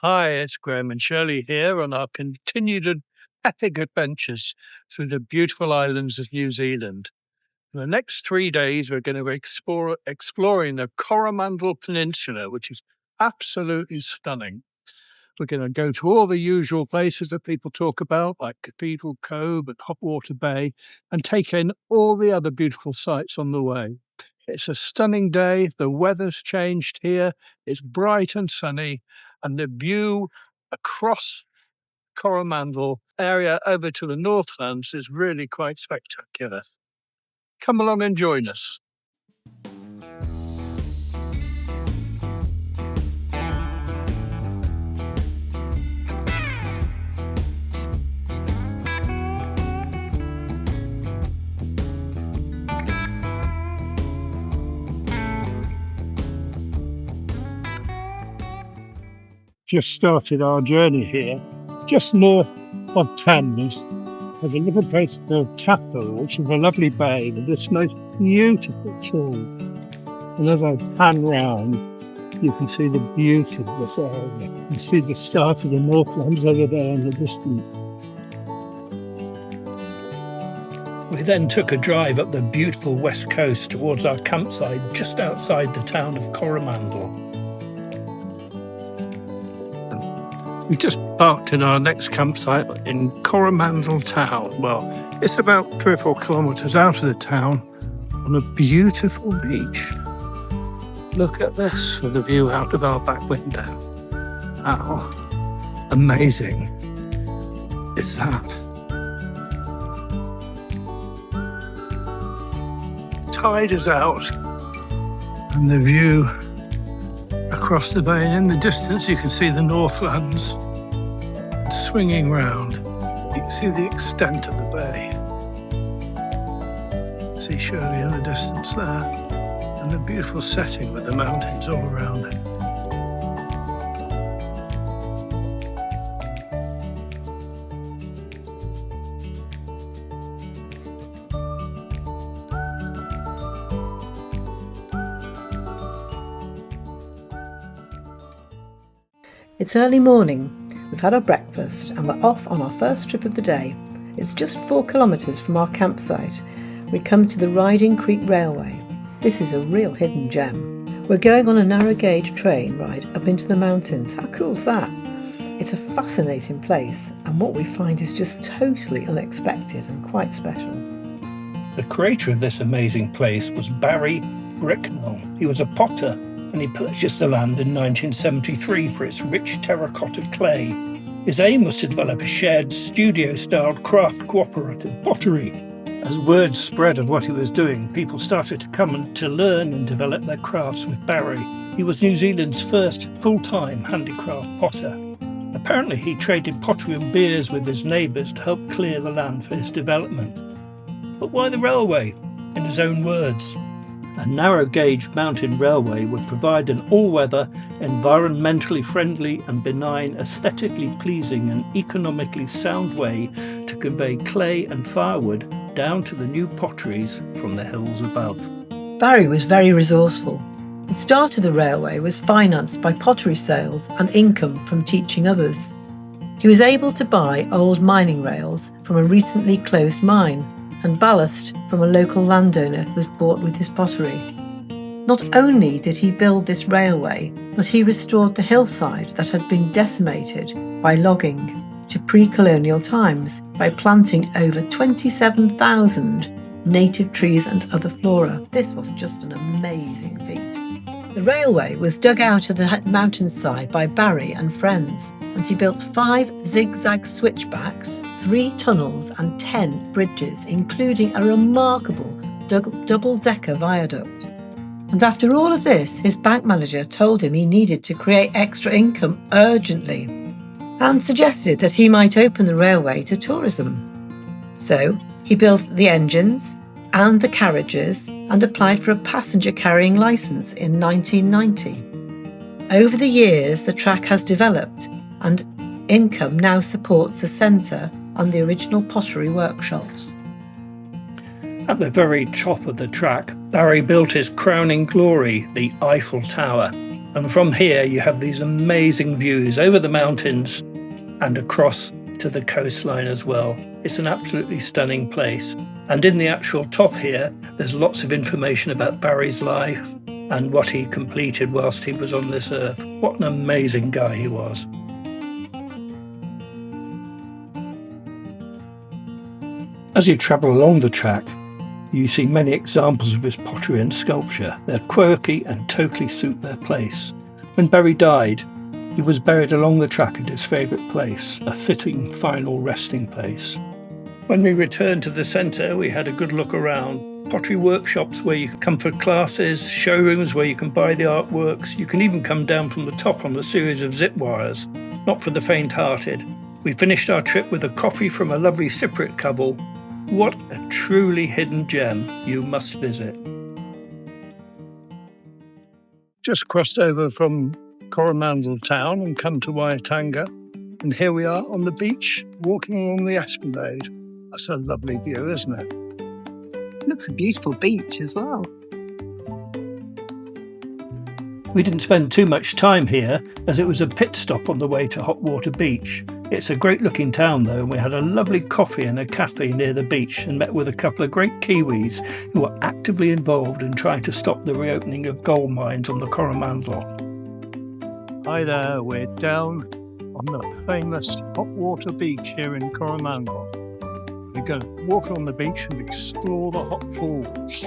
Hi, it's Graham and Shirley here on our continued epic adventures through the beautiful islands of New Zealand. For the next 3 days, we're going to exploring the Coromandel Peninsula, which is absolutely stunning. We're going to go to all the usual places that people talk about, like Cathedral Cove and Hotwater Bay, and take in all the other beautiful sights on the way. It's a stunning day. The weather's changed here. It's bright and sunny, and the view across Coromandel area over to the Northlands is really quite spectacular. Come along and join us. Just started our journey here, just north of Thames. There's a little place called Tapu, which is a lovely bay with this most beautiful shore. And as I pan round, you can see the beauty of this area. You can see the start of the Northlands over there in the distance. We then took a drive up the beautiful west coast towards our campsite just outside the town of Coromandel. We just parked in our next campsite in Coromandel town. Well, it's about 3 or 4 kilometres out of the town on a beautiful beach. Look at this, the view out of our back window. How amazing is that? Tide is out and the view across the bay, and in the distance you can see the Northlands swinging round. You can see the extent of the bay. See Shirley in the distance there, and the beautiful setting with the mountains all around it. It's early morning, we've had our breakfast and we're off on our first trip of the day. It's just 4 kilometres from our campsite. We come to the Riding Creek Railway. This is a real hidden gem. We're going on a narrow gauge train ride up into the mountains. How cool's that? It's a fascinating place, and what we find is just totally unexpected and quite special. The creator of this amazing place was Barry Bricknell. He was a potter, and he purchased the land in 1973 for its rich terracotta clay. His aim was to develop a shared studio-styled craft cooperative pottery. As word spread of what he was doing, people started to come to learn and develop their crafts with Barry. He was New Zealand's first full-time handicraft potter. Apparently he traded pottery and beers with his neighbours to help clear the land for his development. But why the railway? In his own words, a narrow-gauge mountain railway would provide an all-weather, environmentally friendly and benign, aesthetically pleasing and economically sound way to convey clay and firewood down to the new potteries from the hills above. Barry was very resourceful. The start of the railway was financed by pottery sales and income from teaching others. He was able to buy old mining rails from a recently closed mine, and ballast from a local landowner was bought with his pottery. Not only did he build this railway, but he restored the hillside that had been decimated by logging to pre-colonial times by planting over 27,000 native trees and other flora. This was just an amazing feat. The railway was dug out of the mountainside by Barry and friends, and he built 5 zigzag switchbacks, 3 tunnels and 10 bridges, including a remarkable double-decker viaduct. And after all of this, his bank manager told him he needed to create extra income urgently and suggested that he might open the railway to tourism. So he built the engines and the carriages and applied for a passenger carrying licence in 1990. Over the years, the track has developed, and income now supports the centre and the original pottery workshops. At the very top of the track, Barry built his crowning glory, the Eyefull Tower. And from here you have these amazing views over the mountains and across to the coastline as well. It's an absolutely stunning place. And in the actual top here, there's lots of information about Barry's life and what he completed whilst he was on this earth. What an amazing guy he was. As you travel along the track, you see many examples of his pottery and sculpture. They're quirky and totally suit their place. When Barry died, he was buried along the track at his favourite place, a fitting final resting place. When we returned to the centre, we had a good look around. Pottery workshops where you can come for classes, showrooms where you can buy the artworks. You can even come down from the top on a series of zip wires, not for the faint-hearted. We finished our trip with a coffee from a lovely Cypriot couple. What a truly hidden gem you must visit. Just crossed over from Coromandel town and come to Whitianga. And here we are on the beach, walking along the Esplanade. That's a lovely view, isn't it? Looks a beautiful beach as well. We didn't spend too much time here as it was a pit stop on the way to Hotwater Beach. It's a great looking town though, and we had a lovely coffee in a cafe near the beach and met with a couple of great Kiwis who were actively involved in trying to stop the reopening of gold mines on the Coromandel. Hi there, we're down on the famous Hotwater Beach here in Coromandel. We're going to walk on the beach and explore the hot falls.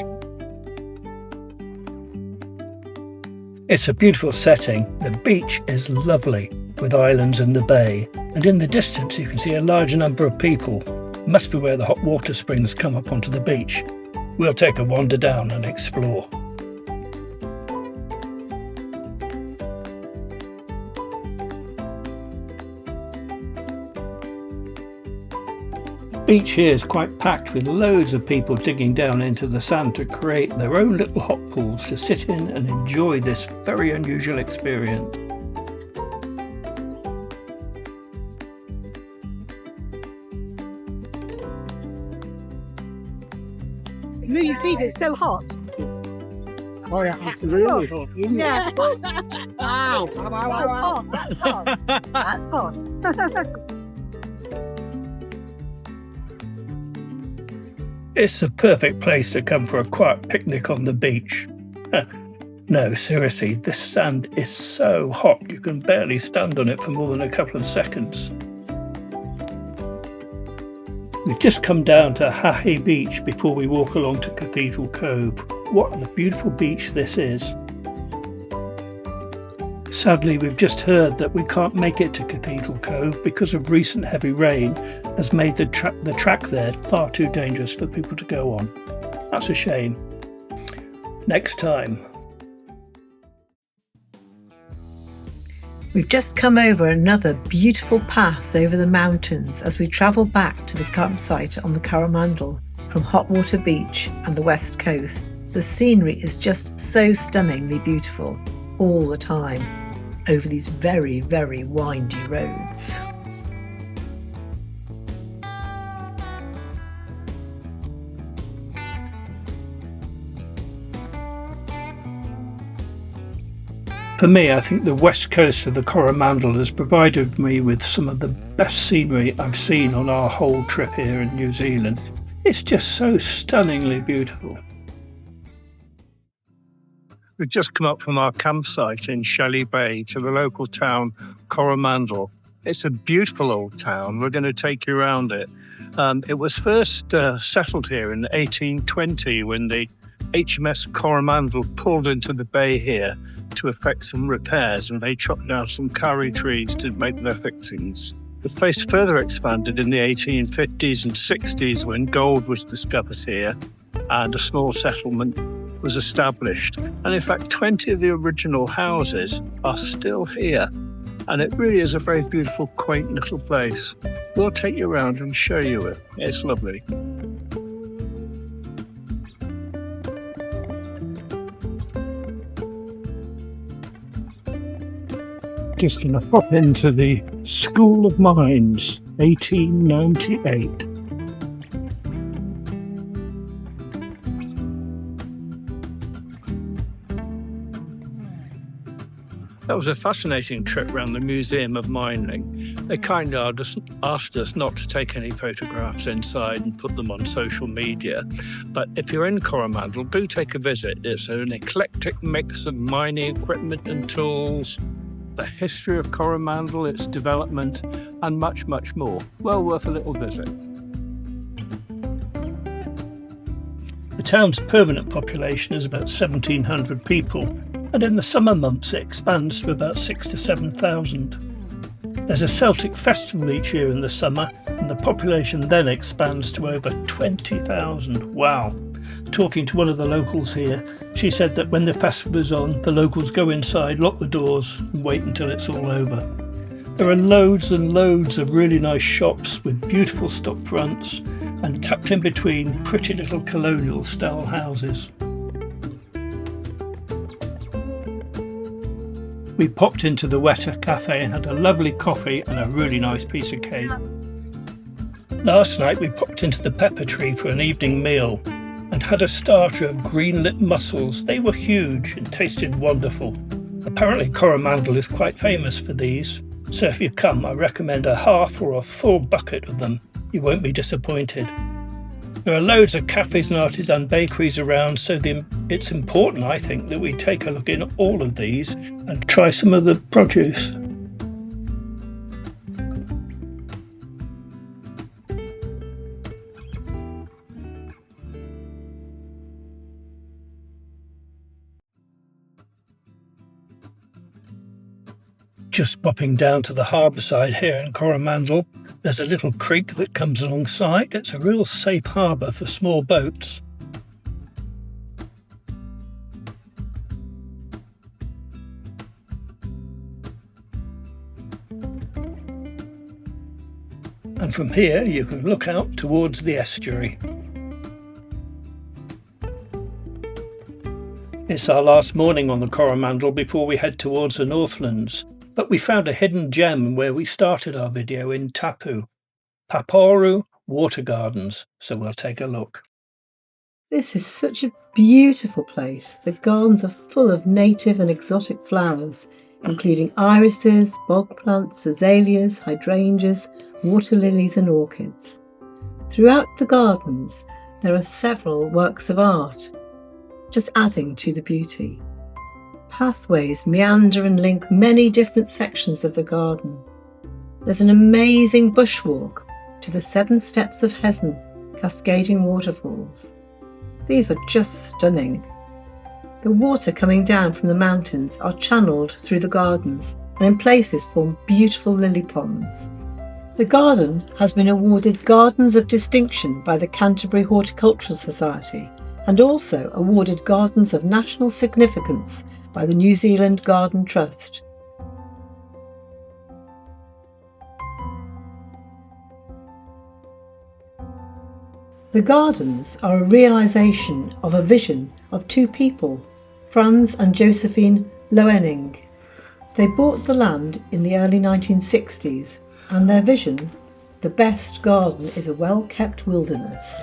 It's a beautiful setting. The beach is lovely, with islands in the bay, and in the distance you can see a large number of people. Must be where the hot water springs come up onto the beach. We'll take a wander down and explore. The beach here is quite packed with loads of people digging down into the sand to create their own little hot pools to sit in and enjoy this very unusual experience. Move your feet, it's so hot. Oh yeah, it's really hot. Yeah. Wow. Wow. That's hot. It's a perfect place to come for a quiet picnic on the beach. No, seriously, this sand is so hot you can barely stand on it for more than a couple of seconds. We've just come down to Hahei Beach before we walk along to Cathedral Cove. What a beautiful beach this is. Sadly, we've just heard that we can't make it to Cathedral Cove because of recent heavy rain has made the track there far too dangerous for people to go on. That's a shame. Next time. We've just come over another beautiful pass over the mountains as we travel back to the campsite on the Coromandel from Hotwater Beach and the west coast. The scenery is just so stunningly beautiful all the time over these very, very windy roads. For me, I think the west coast of the Coromandel has provided me with some of the best scenery I've seen on our whole trip here in New Zealand. It's just so stunningly beautiful. We've just come up from our campsite in Shelly Bay to the local town Coromandel. It's a beautiful old town. We're going to take you around it. It was first settled here in 1820 when the HMS Coromandel pulled into the bay here to effect some repairs, and they chopped down some kauri trees to make their fixings. The place further expanded in the 1850s and 60s when gold was discovered here and a small settlement was established. And in fact, 20 of the original houses are still here. And it really is a very beautiful, quaint little place. We'll take you around and show you it. It's lovely. Just going to pop into the School of Mines, 1898. That was a fascinating trip around the Museum of Mining. They kindly asked us not to take any photographs inside and put them on social media. But if you're in Coromandel, do take a visit. It's an eclectic mix of mining equipment and tools, the history of Coromandel, its development, and much, much more. Well worth a little visit. The town's permanent population is about 1,700 people, and in the summer months it expands to about 6,000 to 7,000. There's a Celtic festival each year in the summer, and the population then expands to over 20,000. Wow! Talking to one of the locals here, she said that when the festival is on, the locals go inside, lock the doors, and wait until it's all over. There are loads and loads of really nice shops with beautiful stock fronts, and tucked in between, pretty little colonial style houses. We popped into the Weta cafe and had a lovely coffee and a really nice piece of cake. Last night we popped into the Pepper Tree for an evening meal and had a starter of green-lit mussels. They were huge and tasted wonderful. Apparently Coromandel is quite famous for these, so if you come I recommend a half or a full bucket of them. You won't be disappointed. There are loads of cafes and artisan bakeries around, so it's important, I think, that we take a look in all of these and try some of the produce. Just popping down to the harbour side here in Coromandel, there's a little creek that comes alongside. It's a real safe harbour for small boats. And from here you can look out towards the estuary. It's our last morning on the Coromandel before we head towards the Northlands. But we found a hidden gem where we started our video in Tapu, Papaura Water Gardens, so we'll take a look. This is such a beautiful place. The gardens are full of native and exotic flowers, including irises, bog plants, azaleas, hydrangeas, water lilies and orchids. Throughout the gardens there are several works of art, just adding to the beauty. Pathways meander and link many different sections of the garden. There's an amazing bushwalk to the 7 steps of Heaven, cascading waterfalls. These are just stunning. The water coming down from the mountains are channeled through the gardens and in places form beautiful lily ponds. The garden has been awarded Gardens of Distinction by the Canterbury Horticultural Society and also awarded Gardens of National Significance by the New Zealand Garden Trust. The gardens are a realisation of a vision of 2 people, Franz and Josephine Loening. They bought the land in the early 1960s, and their vision, the best garden is a well-kept wilderness,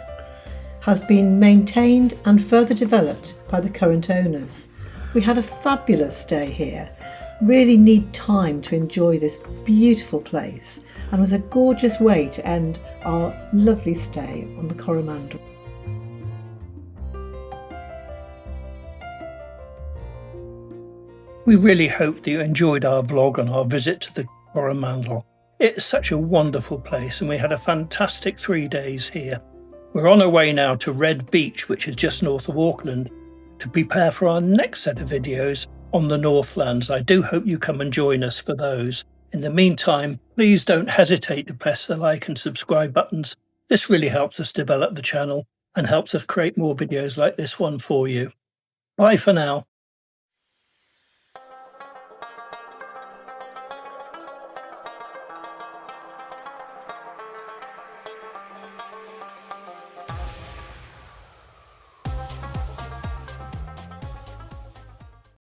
has been maintained and further developed by the current owners. We had a fabulous day here, really need time to enjoy this beautiful place, and was a gorgeous way to end our lovely stay on the Coromandel. We really hope that you enjoyed our vlog on our visit to the Coromandel. It's such a wonderful place and we had a fantastic 3 days here. We're on our way now to Red Beach, which is just north of Auckland, to prepare for our next set of videos on the Northlands. I do hope you come and join us for those. In the meantime, please don't hesitate to press the like and subscribe buttons. This really helps us develop the channel and helps us create more videos like this one for you. Bye for now.